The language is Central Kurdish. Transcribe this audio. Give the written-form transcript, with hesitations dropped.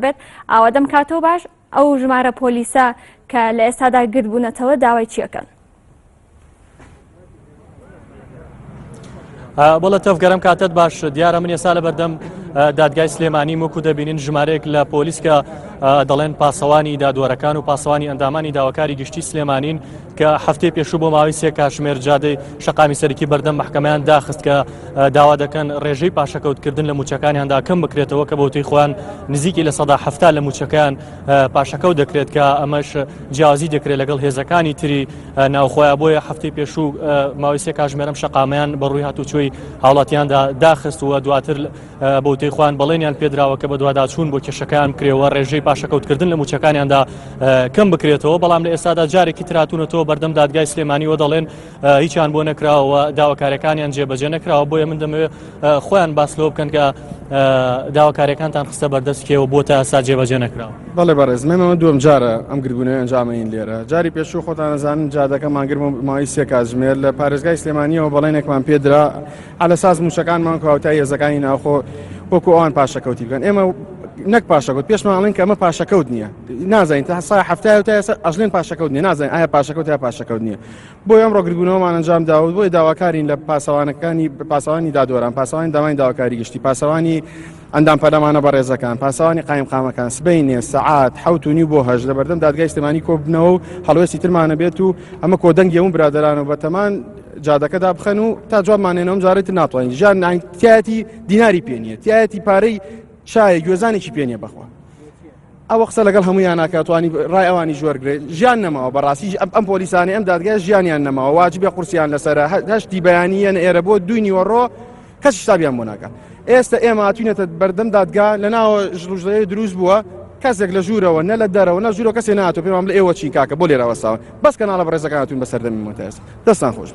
بێت ئاوادەم کاتەوە باش ئەو ژمارە پۆلیسە کە لە ئێستادا گرت بوونەتەوە داوای چیەکەن؟ بەڵە تەفگەرم کاتت باش دیارە من ێستا لە بەردەم دادگای سلێمانی وەکو دەبینین ژمارەیەک لە پۆلیس کە دەڵێن پاسەوانی دادوەرەکان و پاسەوانی ئەندامانی داواکاری گشتی سلێمانین کە هەفتەی پێشوو بۆ ماوەی سێ کاتژمێر جادەی شەقامی سەرەکی بەردەم محکەمەیان داخست کە داوا دەکەن ڕێژەی پاشەکەوتکردن لە موچەکانیاندا کەم بکرێتەوە کە بەوتەی خۆیان نزیکی لە 170 لە موچەکان پاشەکەوت دەکرێت کە ئەمەش جیازی دەکرێت لەگەڵ هێزەکانی تری ناوخۆیان بۆیە هەفتەی پێشوو ماوەی سێ کاتژمێرم شەقامیان بەڕووی هاتوچۆی هاوڵاتیاندا داخست و دواتر بەوتەی خۆیان بەڵێنیان پێدراوە کە بە دوواداچوون بۆ کێشەکان بکرێەوە ڕێژەی پاشەکەوتکردن لە موچەکانیاندا کەم بکرێتەوە بەڵام لە ئێستادا جارێکی تراتونەتەوە بەردەم دادگای سلێمانیەوە دەڵێن هیچیان بۆ نەکراوە داواکاریەکانیان جێبەجێ نەکراوە بۆیە من دەمەوێت خۆیان باسلەوە بکەن کە داواکاریەکانتان خستە بەردەستکێوە بۆ تا ئێستا جێبەجێ نەکراوە. بەڵێ بەڕێز مەمە دووەم جارە ئەم گربوونەوەی ئەنجامەین لێرە جاری پێشوو خۆتان نەزانن جادەکەمان گرم ماوەی سێ کاتژمێر لە پارێزگای سلێمانیەوە بەڵێنێکمان پێدرا علەساس موچەکانمان کەواتای هێزەکانی ناوخۆ وەکو ئەوان پاشەکەوتی بکەن ئێمە نەک پاشەکەوت پێشماڵین کە ئەمە پاشەکەوت نییە نازانین تا سای هەفتای تا ئەژلێن پاشەکەوت نیە نازانین ئایا پاشەکەوت یا پاشەکەوت نییە بۆی ئەم ڕۆگربوونەوەمان ئەنجام داوت بۆی داواکارین لە پاسەوانی دادوەران پاسەوانی دامانی داواکاری گشتی پاسەوانی ئەندام پەلەمانە بەڕێزەکان پاسەوانی قایمقامەکان سبەینێ سەعات 7:30 بۆ 8 لە بەردەم دادگای سلێمانی کۆبنەوە و هەڵوێستی ترمانە بێت و ئەمە کۆدەنگی هەموو برادەران و بەتەمان جادەکەدا بخەن و تا جوابمانێنەوەم جارێت ناتوانین ژیان تایەتی دیناری پێ نییە تایەتی پارەی شایە گوێزانێکی پێ نییە بەخوا ئەوە قسە لەگەڵ هەمویان ناکاتوانی ڕای ئەوانی ژوەرگرێت ژیان نەماوە بەڕاستی ئەم پۆلیسانی ئەم دادگای ژیانیان نەماوە واجبێ قورسیان لەسەر هەشتی بەیانیەن ئێرە بۆ 2 نیوەڕۆ کەس حسابیان بۆ ناکات ئێستا ئێمە هاتوینەتە بەردەم دادگا لەناوە ژڵژڵەیە دروست بووە کەسێک لە ژوورەوە نە لە دەرەوە نە ژوورەوە کەسێ ناتوە پێمان بڵێ ئێوە چین کاکە بۆ لێرەوە ساون بەس کەناڵە بەڕێزەکان هاتوون بەسەردەمی مۆتەز دەستان خۆش